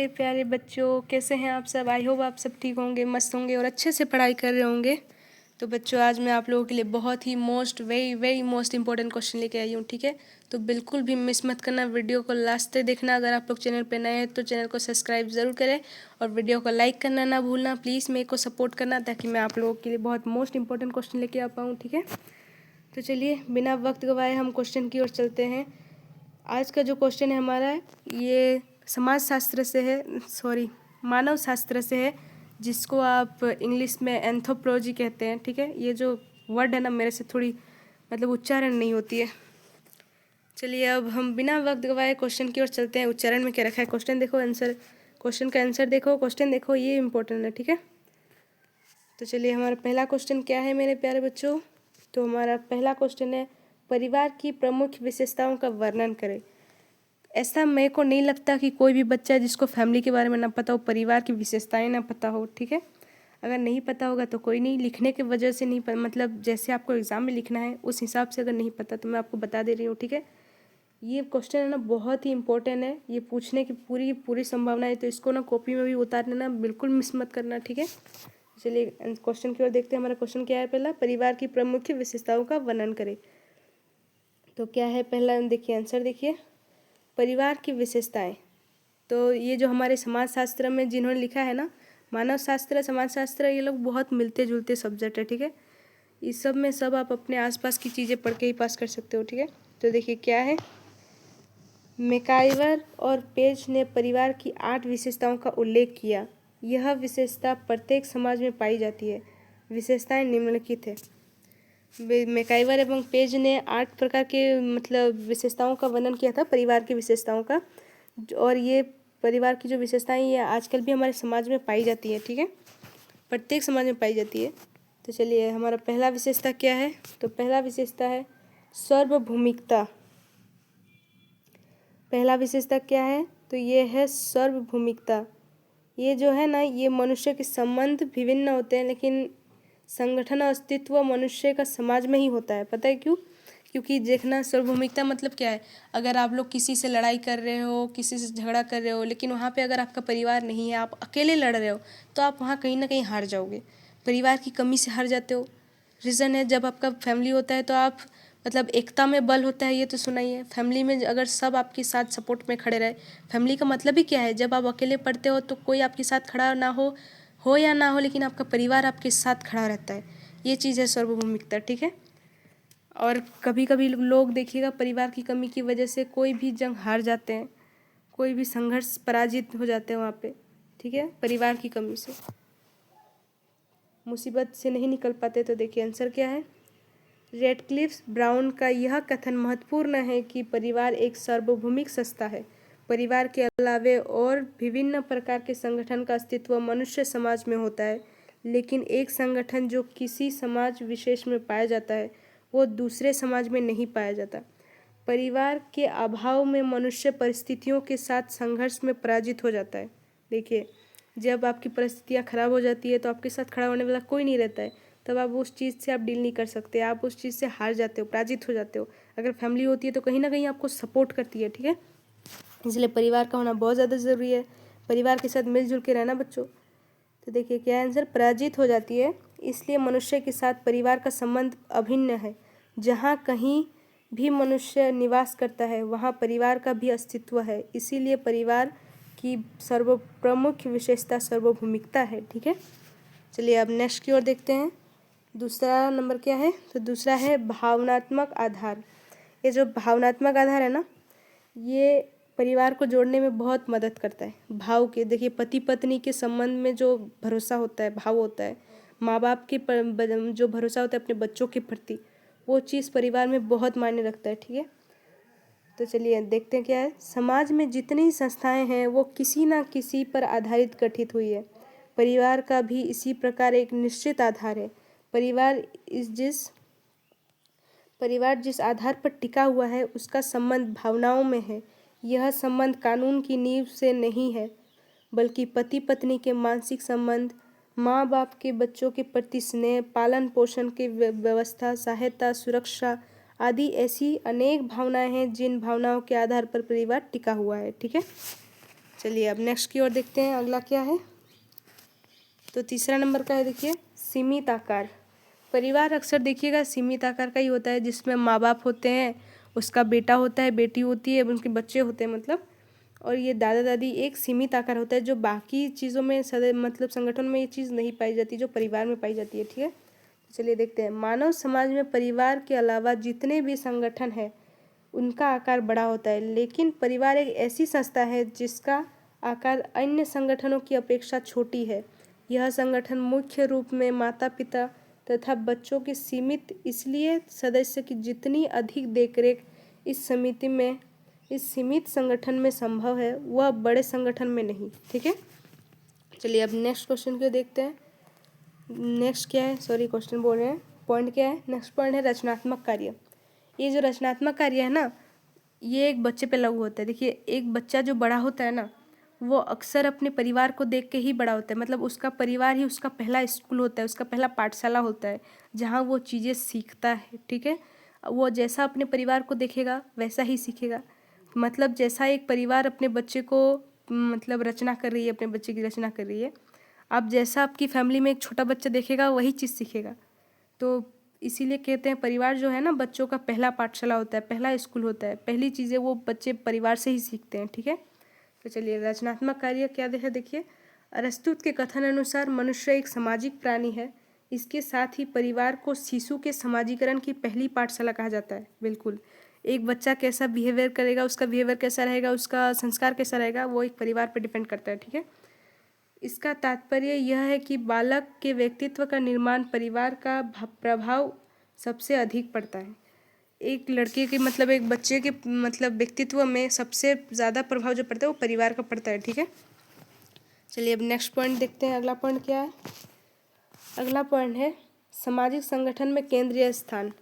प्यारे बच्चों, कैसे हैं आप सब। आई होप आप सब ठीक होंगे, मस्त होंगे और अच्छे से पढ़ाई कर रहे होंगे। तो बच्चों, आज मैं आप लोगों के लिए बहुत ही वेरी मोस्ट इंपॉर्टेंट क्वेश्चन लेके आई हूँ। ठीक है, तो बिल्कुल भी मिस मत करना, वीडियो को लास्ट तक देखना। अगर आप लोग चैनल पे नए हैं तो चैनल को सब्सक्राइब ज़रूर करें और वीडियो को लाइक करना ना भूलना। प्लीज़ मेरे को सपोर्ट करना, ताकि मैं आप लोगों के लिए बहुत मोस्ट इंपॉर्टेंट क्वेश्चन लेके आ पाऊँ। ठीक है, तो चलिए बिना वक्त गवाए हम क्वेश्चन की ओर चलते हैं। आज का जो क्वेश्चन है हमारा, ये समाज शास्त्र से है, सॉरी मानव शास्त्र से है, जिसको आप इंग्लिश में एंथ्रोपोलॉजी कहते हैं। ठीक है, ये जो वर्ड है ना, मेरे से थोड़ी मतलब उच्चारण नहीं होती है। चलिए अब हम बिना वक्त गवाए क्वेश्चन की ओर चलते हैं। उच्चारण में क्या रखा है, क्वेश्चन देखो, आंसर, क्वेश्चन का आंसर देखो, क्वेश्चन देखो, ये इंपॉर्टेंट है। ठीक है, तो चलिए हमारा पहला क्वेश्चन क्या है मेरे प्यारे बच्चों। तो हमारा पहला क्वेश्चन है, परिवार की प्रमुख विशेषताओं का वर्णन करें। ऐसा मेरे को नहीं लगता कि कोई भी बच्चा जिसको फैमिली के बारे में ना पता हो, परिवार की विशेषताएं ना पता हो। ठीक है, अगर नहीं पता होगा तो कोई नहीं, लिखने के वजह से नहीं मतलब जैसे आपको एग्ज़ाम में लिखना है उस हिसाब से अगर नहीं पता तो मैं आपको बता दे रही हूँ। ठीक है, ये क्वेश्चन है ना बहुत ही इंपॉर्टेंट है, ये पूछने की पूरी पूरी संभावना है, तो इसको ना कॉपी में भी उतार लेना, बिल्कुल मिस मत करना। ठीक है, चलिए क्वेश्चन की ओर देखते हैं। हमारा क्वेश्चन क्या है, पहला, परिवार की प्रमुख विशेषताओं का वर्णन करें। तो क्या है पहला, देखिए आंसर देखिए, परिवार की विशेषताएं। तो ये जो हमारे समाजशास्त्र में जिन्होंने लिखा है ना, मानव शास्त्र, समाजशास्त्र, ये लोग बहुत मिलते जुलते सब्जेक्ट है। ठीक है, इस सब में सब आप अपने आसपास की चीज़ें पढ़ के ही पास कर सकते हो। ठीक है, तो देखिए क्या है, मैकाइवर और पेज ने परिवार की 8 विशेषताओं का उल्लेख किया। यह विशेषता प्रत्येक समाज में पाई जाती है। विशेषताएं निम्नलिखित है। मैकाइवर एवं पेज ने 8 प्रकार के मतलब विशेषताओं का वर्णन किया था, परिवार की विशेषताओं का। और ये परिवार की जो विशेषताएं ये आजकल भी हमारे समाज में पाई जाती है। ठीक है, प्रत्येक समाज में पाई जाती है। तो चलिए हमारा पहला विशेषता क्या है, तो पहला विशेषता है सार्वभौमिकता। पहला विशेषता क्या है, तो ये है सार्वभौमिकता। ये जो है ना, ये मनुष्य के संबंध विभिन्न होते हैं, लेकिन संगठन और अस्तित्व मनुष्य का समाज में ही होता है। पता है क्यों? क्योंकि देखना, सार्वभौमिकता मतलब क्या है, अगर आप लोग किसी से लड़ाई कर रहे हो, किसी से झगड़ा कर रहे हो, लेकिन वहाँ पे अगर आपका परिवार नहीं है, आप अकेले लड़ रहे हो, तो आप वहाँ कहीं ना कहीं हार जाओगे, परिवार की कमी से हार जाते हो। रीज़न है, जब आपका फैमिली होता है तो आप मतलब एकता में बल होता है, ये तो सुना ही है। फैमिली में अगर सब आपके साथ सपोर्ट में खड़े रहे, फैमिली का मतलब ही क्या है, जब आप अकेले पढ़ते हो तो कोई आपके साथ खड़ा ना हो या ना हो, लेकिन आपका परिवार आपके साथ खड़ा रहता है। ये चीज़ है सार्वभौमिकता। ठीक है, और कभी कभी लोग देखिएगा, परिवार की कमी की वजह से कोई भी जंग हार जाते हैं, कोई भी संघर्ष पराजित हो जाते हैं वहाँ पे। ठीक है, परिवार की कमी से, मुसीबत से नहीं निकल पाते। तो देखिए आंसर क्या है, रेडक्लिफ ब्राउन का यह कथन महत्वपूर्ण है कि परिवार एक सार्वभौमिक संस्था है। परिवार के अलावे और विभिन्न प्रकार के संगठन का अस्तित्व मनुष्य समाज में होता है, लेकिन एक संगठन जो किसी समाज विशेष में पाया जाता है वो दूसरे समाज में नहीं पाया जाता। परिवार के अभाव में मनुष्य परिस्थितियों के साथ संघर्ष में पराजित हो जाता है। देखिए, जब आपकी परिस्थितियाँ खराब हो जाती है तो आपके साथ खड़ा होने वाला कोई नहीं रहता है, तब आप उस चीज़ से आप डील नहीं कर सकते, आप उस चीज़ से हार जाते हो, पराजित हो जाते हो। अगर फैमिली होती है तो कहीं ना कहीं आपको सपोर्ट करती है। ठीक है, इसलिए परिवार का होना बहुत ज़्यादा ज़रूरी है, परिवार के साथ मिलजुल के रहना बच्चों। तो देखिए क्या आंसर, पराजित हो जाती है, इसलिए मनुष्य के साथ परिवार का संबंध अभिन्न है। जहाँ कहीं भी मनुष्य निवास करता है वहाँ परिवार का भी अस्तित्व है, इसीलिए परिवार की सर्वप्रमुख विशेषता सार्वभौमिकता है। ठीक है, चलिए अब नेक्स्ट की ओर देखते हैं। दूसरा नंबर क्या है, तो दूसरा है भावनात्मक आधार। ये जो भावनात्मक आधार है ना, ये परिवार को जोड़ने में बहुत मदद करता है। भाव के, देखिए पति पत्नी के संबंध में जो भरोसा होता है, भाव होता है, माँ बाप के जो भरोसा होता है अपने बच्चों के प्रति, वो चीज़ परिवार में बहुत मायने रखता है। ठीक है, तो चलिए देखते हैं क्या है, समाज में जितनी संस्थाएं हैं वो किसी न किसी पर आधारित गठित हुई है। परिवार का भी इसी प्रकार एक निश्चित आधार है। परिवार जिस आधार पर टिका हुआ है उसका संबंध भावनाओं में है। यह संबंध कानून की नींव से नहीं है, बल्कि पति पत्नी के मानसिक संबंध, माँ बाप के बच्चों के प्रति स्नेह, पालन पोषण की व्यवस्था, सहायता, सुरक्षा आदि ऐसी अनेक भावनाएं हैं जिन भावनाओं के आधार पर परिवार टिका हुआ है। ठीक है, चलिए अब नेक्स्ट की ओर देखते हैं, अगला क्या है। तो तीसरा नंबर का है, देखिए सीमित आकार। परिवार अक्सर देखिएगा सीमित आकार का ही होता है, जिसमें माँ बाप होते हैं, उसका बेटा होता है, बेटी होती है, उनके बच्चे होते हैं मतलब, और ये दादा दादी। एक सीमित आकार होता है जो बाकी चीज़ों में मतलब संगठन में ये चीज़ नहीं पाई जाती जो परिवार में पाई जाती है, ठीक है। तो चलिए देखते हैं, मानव समाज में परिवार के अलावा जितने भी संगठन हैं उनका आकार बड़ा होता है, लेकिन परिवार एक ऐसी संस्था है जिसका आकार अन्य संगठनों की अपेक्षा छोटी है। यह संगठन मुख्य रूप में माता पिता तथा बच्चों की सीमित, इसलिए सदस्य की जितनी अधिक देखरेख इस समिति में, इस सीमित संगठन में संभव है, वह बड़े संगठन में नहीं, ठीक है। चलिए अब नेक्स्ट क्वेश्चन को देखते हैं। नेक्स्ट क्या है, सॉरी क्वेश्चन बोल रहे हैं, पॉइंट क्या है। नेक्स्ट पॉइंट है रचनात्मक कार्य। ये जो रचनात्मक कार्य है ना, ये एक बच्चे पे लागू होता है। देखिए एक बच्चा जो बड़ा होता है ना, वो अक्सर अपने परिवार को देख के ही बड़ा होता है। मतलब उसका परिवार ही उसका पहला स्कूल होता है, उसका पहला पाठशाला होता है जहाँ वो चीज़ें सीखता है, ठीक है। वो जैसा अपने परिवार को देखेगा वैसा ही सीखेगा। मतलब जैसा एक परिवार अपने बच्चे को मतलब रचना कर रही है, अपने बच्चे की रचना कर रही है, आप जैसा आपकी फैमिली में एक छोटा बच्चा देखेगा वही चीज़ सीखेगा। तो इसीलिए कहते हैं परिवार जो है ना बच्चों का पहला पाठशाला होता है, पहला स्कूल होता है। पहली चीज़ें वो बच्चे परिवार से ही सीखते हैं, ठीक है। तो चलिए रचनात्मक कार्य क्या है, देखिए अरस्तु के कथन अनुसार मनुष्य एक सामाजिक प्राणी है। इसके साथ ही परिवार को शिशु के समाजीकरण की पहली पाठशाला कहा जाता है। बिल्कुल, एक बच्चा कैसा बिहेवियर करेगा, उसका बिहेवियर कैसा रहेगा, उसका संस्कार कैसा रहेगा, वो एक परिवार पर डिपेंड करता है, ठीक है। इसका तात्पर्य यह है कि बालक के व्यक्तित्व का निर्माण परिवार का प्रभाव सबसे अधिक पड़ता है। एक लड़के के मतलब एक बच्चे के मतलब व्यक्तित्व में सबसे ज़्यादा प्रभाव जो पड़ता है वो परिवार का पड़ता है, ठीक है। चलिए अब नेक्स्ट पॉइंट देखते हैं, अगला पॉइंट क्या है। अगला पॉइंट है सामाजिक संगठन में केंद्रीय स्थान।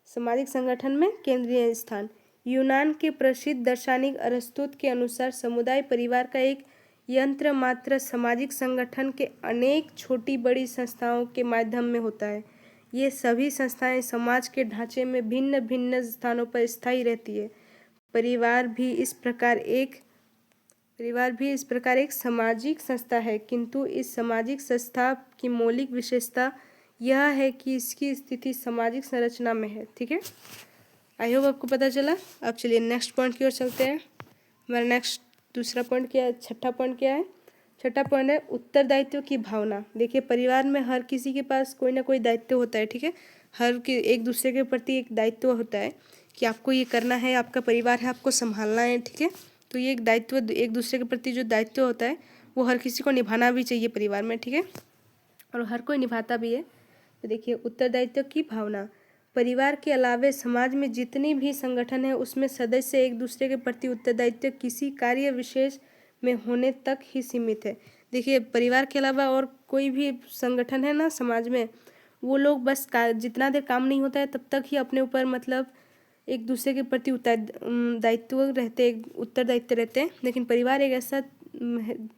सामाजिक संगठन में केंद्रीय स्थान। यूनान के प्रसिद्ध दार्शनिक अरस्तु के अनुसार समुदाय परिवार का एक यंत्र मात्र सामाजिक संगठन के अनेक छोटी बड़ी संस्थाओं के माध्यम में होता है। ये सभी संस्थाएं समाज के ढांचे में भिन्न भिन्न स्थानों पर स्थायी रहती है। परिवार भी इस प्रकार एक सामाजिक संस्था है, किंतु इस सामाजिक संस्था की मौलिक विशेषता यह है कि इसकी स्थिति सामाजिक संरचना में है, ठीक है। आई होप आपको पता चला। अब चलिए नेक्स्ट पॉइंट की ओर चलते हैं। हमारा नेक्स्ट दूसरा पॉइंट क्या है, छठा पॉइंट क्या है। छठा पॉइंट है उत्तरदायित्व की भावना। देखिए परिवार में हर किसी के पास कोई ना कोई दायित्व होता है, ठीक है। हर की एक दूसरे के प्रति एक दायित्व होता है कि आपको ये करना है, आपका परिवार है, आपको संभालना है, ठीक है। तो ये एक दायित्व, एक दूसरे के प्रति जो दायित्व होता है वो हर किसी को निभाना भी चाहिए परिवार में, ठीक है, और हर कोई निभाता भी है। तो देखिए उत्तरदायित्व की भावना। परिवार के अलावे समाज में जितनी भी संगठन है उसमें सदस्य एक दूसरे के प्रति उत्तरदायित्व किसी कार्य विशेष में होने तक ही सीमित है। देखिए परिवार के अलावा और कोई भी संगठन है ना समाज में, वो लोग बस जितना देर काम नहीं होता है तब तक ही अपने ऊपर मतलब एक दूसरे के प्रति उत्तरदायित्व रहते हैं। लेकिन परिवार एक ऐसा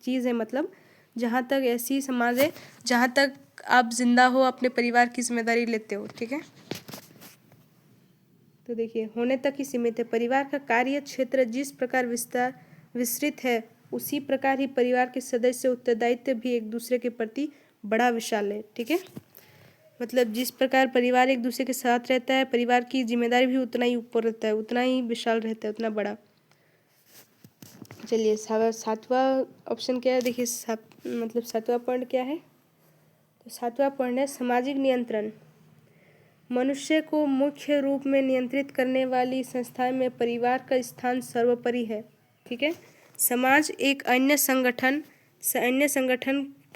चीज़ है मतलब जहाँ तक ऐसी समाज है जहाँ तक आप जिंदा हो अपने परिवार की जिम्मेदारी लेते हो, ठीक है। तो देखिए होने तक ही सीमित है। परिवार का कार्य क्षेत्र जिस प्रकार विस्तृत है उसी प्रकार ही परिवार के सदस्य उत्तरदायित्व भी एक दूसरे के प्रति बड़ा विशाल है, ठीक है। मतलब जिस प्रकार परिवार एक दूसरे के साथ रहता है, परिवार की जिम्मेदारी भी उतना ही ऊपर रहता है, उतना ही विशाल रहता है, उतना बड़ा। चलिए सातवां ऑप्शन क्या है, देखिए मतलब सातवां पॉइंट क्या है। तो सातवां पॉइंट है सामाजिक नियंत्रण। मनुष्य को मुख्य रूप में नियंत्रित करने वाली संस्थाएं में परिवार का स्थान सर्वोपरि है, ठीक है। समाज एक अन्य संगठन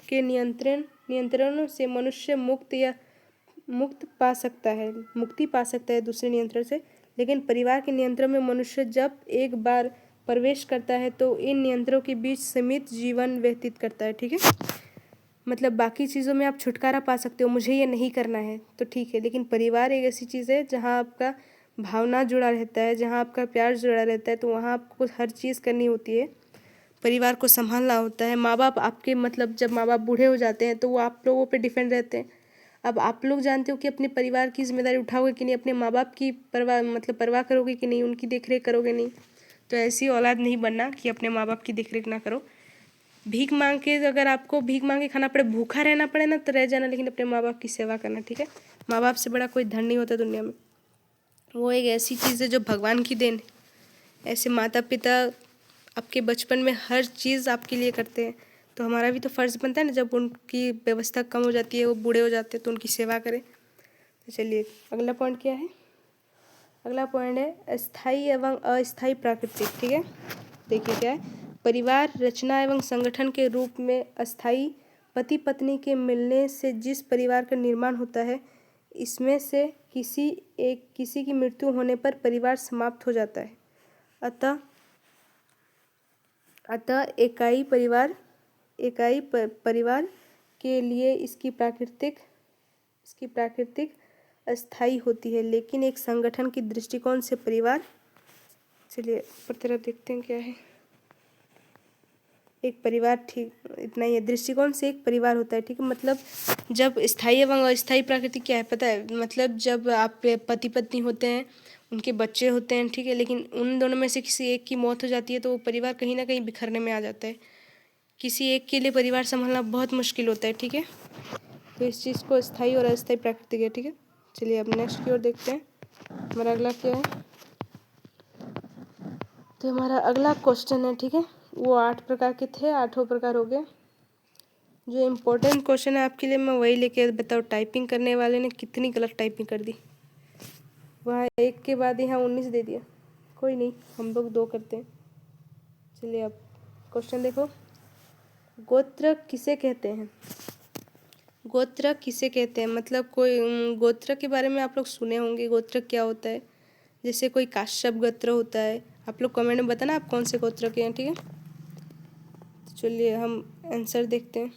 के नियंत्रणों से मनुष्य मुक्ति पा सकता है दूसरे नियंत्रण से। लेकिन परिवार के नियंत्रण में मनुष्य जब एक बार प्रवेश करता है तो इन नियंत्रणों के बीच सीमित जीवन व्यतीत करता है, ठीक है। मतलब बाकी चीज़ों में आप छुटकारा पा सकते हो, मुझे ये नहीं करना है तो ठीक है, लेकिन परिवार एक ऐसी चीज़ है जहाँ आपका भावना जुड़ा रहता है, जहाँ आपका प्यार जुड़ा रहता है, तो वहाँ आपको हर चीज़ करनी होती है, परिवार को संभालना होता है। माँ बाप आपके मतलब जब माँ बाप बूढ़े हो जाते हैं तो वो आप लोगों पे डिपेंड रहते हैं। अब आप लोग जानते हो कि अपने परिवार की जिम्मेदारी उठाओगे कि नहीं, अपने माँ बाप की परवाह करोगे कि नहीं, उनकी देख रेख करोगे नहीं। तो ऐसी औलाद नहीं बनना कि अपने माँ बाप की देख रेख ना करो। भीख मांग के, अगर आपको भीख मांग के खाना पड़े, भूखा रहना पड़े ना, तो रह जाना, लेकिन अपने माँ बाप की सेवा करना, ठीक है। माँ बाप से बड़ा कोई धन नहीं होता दुनिया में। वो एक ऐसी चीज़ है जो भगवान की देन है। ऐसे माता पिता आपके बचपन में हर चीज़ आपके लिए करते हैं, तो हमारा भी तो फ़र्ज़ बनता है ना, जब उनकी व्यवस्था कम हो जाती है, वो बूढ़े हो जाते हैं, तो उनकी सेवा करें। तो चलिए अगला पॉइंट क्या है। अगला पॉइंट है स्थायी एवं अस्थायी प्राकृतिक, ठीक है। देखिए क्या है, परिवार रचना एवं संगठन के रूप में अस्थायी पति पत्नी के मिलने से जिस परिवार का निर्माण होता है, इसमें से किसी की मृत्यु होने पर परिवार समाप्त हो जाता है। अतः इकाई परिवार के लिए इसकी प्राकृतिक अस्थायी होती है, लेकिन एक संगठन की दृष्टिकोण से परिवार, चलिए ऊपर तरफ देखते हैं क्या है। एक परिवार, ठीक इतना ही है, दृष्टिकोण से एक परिवार होता है, ठीक है। मतलब जब स्थायी एवं अस्थायी प्राकृतिक क्या है पता है, मतलब जब आप पति पत्नी होते हैं, उनके बच्चे होते हैं, ठीक है, लेकिन उन दोनों में से किसी एक की मौत हो जाती है, तो वो परिवार कहीं ना कहीं बिखरने में आ जाता है। किसी एक के लिए परिवार संभालना बहुत मुश्किल होता है, ठीक है। तो इस चीज़ को स्थायी और अस्थायी प्राकृतिक है, ठीक है। चलिए अब नेक्स्ट की ओर देखते हैं, हमारा अगला क्या है। तो हमारा अगला क्वेश्चन है, ठीक है, वो 8 प्रकार के थे, 8 प्रकार हो गए। जो इम्पोर्टेंट क्वेश्चन है आपके लिए मैं वही लेके बताओ। टाइपिंग करने वाले ने कितनी गलत टाइपिंग कर दी, वहाँ 1 के बाद यहाँ 19 दे दिया। कोई नहीं, हम लोग 2 करते हैं। चलिए अब क्वेश्चन देखो, गोत्र किसे कहते हैं। गोत्र किसे कहते हैं, मतलब कोई गोत्र के बारे में आप लोग सुने होंगे, गोत्र क्या होता है। जैसे कोई काश्यप गोत्र होता है। आप लोग कमेंट में बताना आप कौन से गोत्र के हैं, ठीक है। तो चलिए हम आंसर देखते हैं।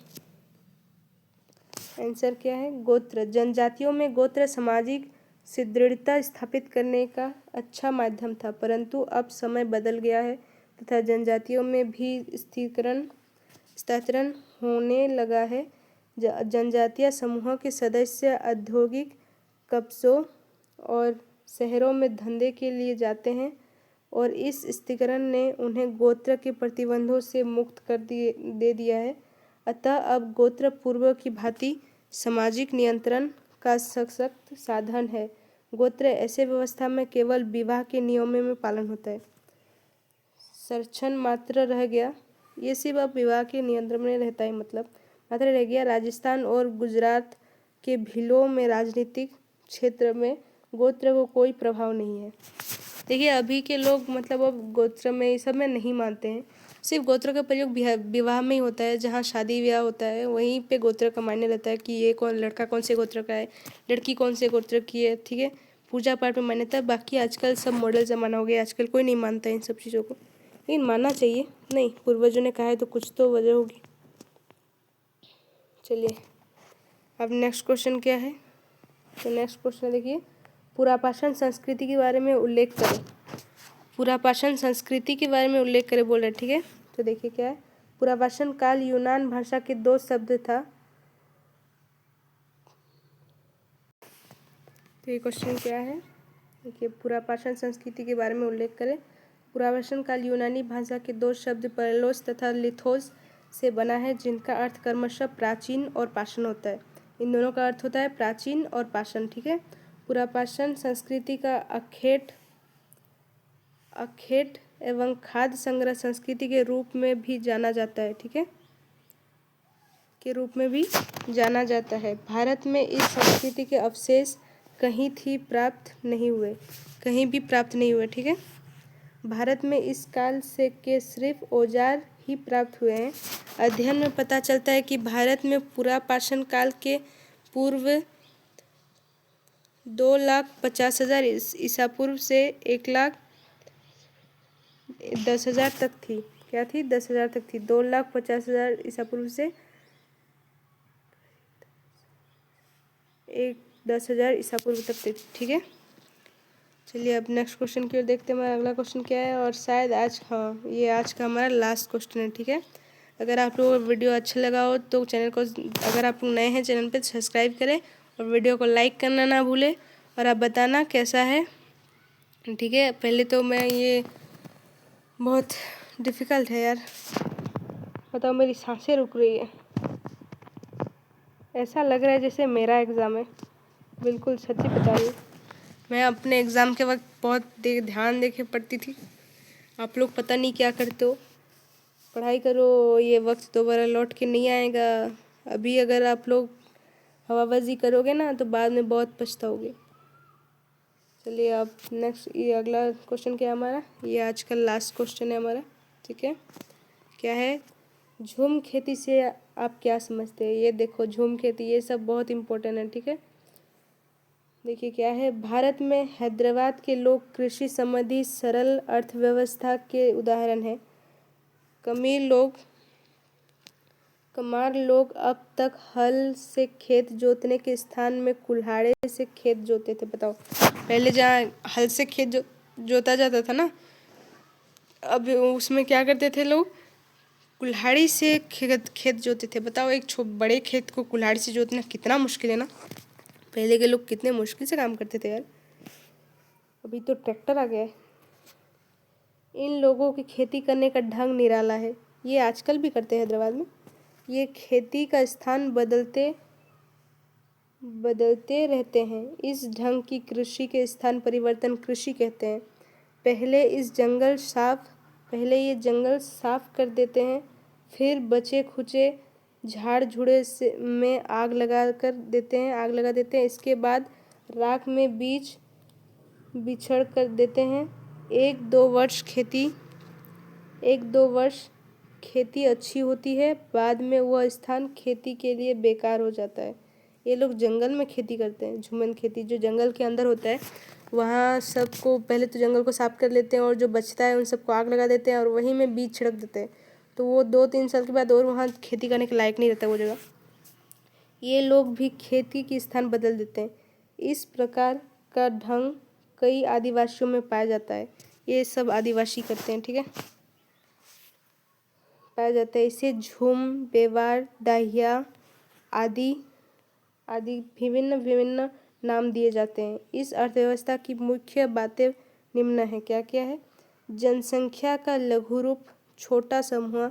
आंसर क्या है, गोत्र। जनजातियों में गोत्र सामाजिक सुदृढ़ता स्थापित करने का अच्छा माध्यम था, परंतु अब समय बदल गया है तथा जनजातियों में भी स्थिरीकरण होने लगा है। जनजातीय समूहों के सदस्य औद्योगिक कस्बों और शहरों में धंधे के लिए जाते हैं और इस स्थिरीकरण ने उन्हें गोत्र के प्रतिबंधों से मुक्त दे दिया है। अतः अब गोत्र पूर्व की भांति सामाजिक नियंत्रण का सशक्त साधन है। गोत्र ऐसे व्यवस्था में केवल विवाह के नियमों में पालन होता है। संरक्षण मात्र रह गया, ये सिर्फ अब विवाह के नियंत्रण में रहता है, मतलब मात्र रह गया। राजस्थान और गुजरात के भीलों में राजनीतिक क्षेत्र में गोत्र को कोई प्रभाव नहीं है। देखिए अभी के लोग मतलब अब गोत्र में, ये सब में नहीं मानते हैं। सिर्फ गोत्र का प्रयोग विवाह में ही होता है, जहाँ शादी ब्याह होता है वहीं पे गोत्र का मायने रहता है कि ये लड़का कौन से गोत्र का है, लड़की कौन से गोत्र की है, ठीक है। पूजा पाठ में मान्यता है। बाकी आजकल सब मॉडल ज़माना हो गया, आजकल कोई नहीं मानता इन सब चीज़ों को, लेकिन मानना चाहिए। नहीं, पूर्वजों ने कहा है तो कुछ तो वजह होगी। चलिए अब नेक्स्ट क्वेश्चन क्या है। तो नेक्स्ट क्वेश्चन देखिए, पुरापाषाण संस्कृति के बारे में उल्लेख करें। पुरापाषाण संस्कृति के बारे में उल्लेख करें बोल रहे, ठीक है। तो देखिए क्या है, पुरापाषाण काल यूनान भाषा के 2 शब्द था। तो ये क्वेश्चन क्या है, देखिए पुरापाषाण संस्कृति के बारे में उल्लेख करें। पुरापाषाण काल यूनानी भाषा के 2 शब्द परलोस तथा लिथोस से बना है, जिनका अर्थ क्रमशः प्राचीन और पाषाण होता है। इन दोनों का अर्थ होता है प्राचीन और पाषाण, ठीक है। पुरापाषाण संस्कृति का अखेट एवं खाद्य संग्रह संस्कृति के रूप में भी जाना जाता है, ठीक है, के रूप में भी जाना जाता है। भारत में इस संस्कृति के अवशेष कहीं भी प्राप्त नहीं हुए, ठीक है। भारत में इस काल से के सिर्फ औजार ही प्राप्त हुए हैं। अध्ययन में पता चलता है कि भारत में पुरापाषाण काल के पूर्व 2,50,000 ईसा पूर्व से 1,10,000 तक थी। क्या थी? 10,000 तक थी। 2,50,000 ईसा पूर्व से 10,000 ईसा पूर्व तक थी, ठीक है। चलिए अब नेक्स्ट क्वेश्चन की ओर देखते हैं। हमारा अगला क्वेश्चन क्या है, और शायद ये आज का हमारा लास्ट क्वेश्चन है, ठीक है। अगर आप लोगों को वीडियो अच्छा लगा हो तो चैनल को, अगर आप लोग नए हैं चैनल पे, सब्सक्राइब करें और वीडियो को लाइक करना ना भूलें, और आप बताना कैसा है, ठीक है। पहले तो मैं ये बहुत डिफ़िकल्ट है यार, बताओ मेरी सांसें रुक रही है। ऐसा लग रहा है जैसे मेरा एग्ज़ाम है, बिल्कुल सच्ची बता रही हूँ। मैं अपने एग्ज़ाम के वक्त बहुत ध्यान दे के पढ़ती थी। आप लोग पता नहीं क्या करते हो। पढ़ाई करो, ये वक्त दोबारा लौट के नहीं आएगा। अभी अगर आप लोग हवाबाजी करोगे ना तो बाद में बहुत पछताओगे। चलिए अब नेक्स्ट, ये अगला क्वेश्चन क्या है हमारा, ये आज का लास्ट क्वेश्चन है हमारा, ठीक है। क्या है, झूम खेती से आप क्या समझते हैं। ये देखो झूम खेती, ये सब बहुत इम्पोर्टेंट है, ठीक है। देखिए क्या है, भारत में हैदराबाद के लोग कृषि संबंधी सरल अर्थव्यवस्था के उदाहरण हैं। कमार लोग अब तक हल से खेत जोतने के स्थान में कुल्हाड़े से खेत जोते थे। बताओ, पहले जहाँ हल से खेत जोता जाता था ना, अब उसमें क्या करते थे लोग, कुल्हाड़ी से खेत जोते थे। बताओ, एक बड़े खेत को कुल्हाड़ी से जोतना कितना मुश्किल है ना। पहले के लोग कितने मुश्किल से काम करते थे यार। अभी तो ट्रैक्टर आ गया है। इन लोगों की खेती करने का ढंग निराला है। ये आजकल भी करते हैं हैदराबाद में। ये खेती का स्थान बदलते रहते हैं। इस ढंग की कृषि के स्थान परिवर्तन कृषि कहते हैं। पहले ये जंगल साफ कर देते हैं, फिर बचे खुचे झाड़ झूड़े से में आग लगा देते हैं। इसके बाद राख में बीज बिछड़ कर देते हैं। एक दो वर्ष खेती अच्छी होती है, बाद में वह स्थान खेती के लिए बेकार हो जाता है। ये लोग जंगल में खेती करते हैं, झूमन खेती, जो जंगल के अंदर होता है वहाँ सबको पहले तो जंगल को साफ कर लेते हैं और जो बचता है उन सबको आग लगा देते हैं और वहीं में बीज छिड़क देते हैं। तो वो 2-3 साल के बाद और वहाँ खेती करने के लायक नहीं रहता वो जगह। ये लोग भी खेती की स्थान बदल देते हैं। इस प्रकार का ढंग कई आदिवासियों में पाया जाता है। ये सब आदिवासी करते हैं, ठीक है, पाया जाता है। इसे झूम, बेवार, डाहिया आदि विभिन्न नाम दिए जाते हैं। इस अर्थव्यवस्था की मुख्य बातें निम्न है। क्या क्या है, जनसंख्या का लघु रूप, छोटा समूह,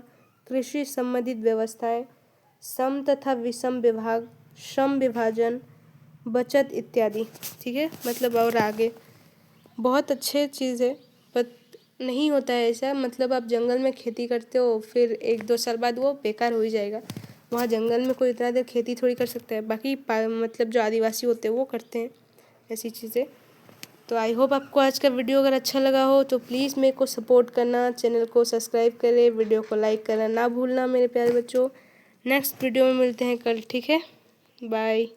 कृषि संबंधित व्यवस्थाएं, सम तथा विषम विभाग, श्रम विभाजन, बचत इत्यादि, ठीक है। मतलब और आगे बहुत अच्छे चीज़ है, पर नहीं होता है ऐसा। मतलब आप जंगल में खेती करते हो, फिर 1-2 साल बाद वो बेकार हो ही जाएगा। वहाँ जंगल में कोई इतना देर खेती थोड़ी कर सकता है। बाकी मतलब जो आदिवासी होते हैं वो करते हैं ऐसी चीज़ें। तो आई होप आपको आज का वीडियो अगर अच्छा लगा हो तो प्लीज़ मेरे को सपोर्ट करना, चैनल को सब्सक्राइब करें, वीडियो को लाइक करना ना भूलना मेरे प्यारे बच्चों। नेक्स्ट वीडियो में मिलते हैं कल, ठीक है, बाय।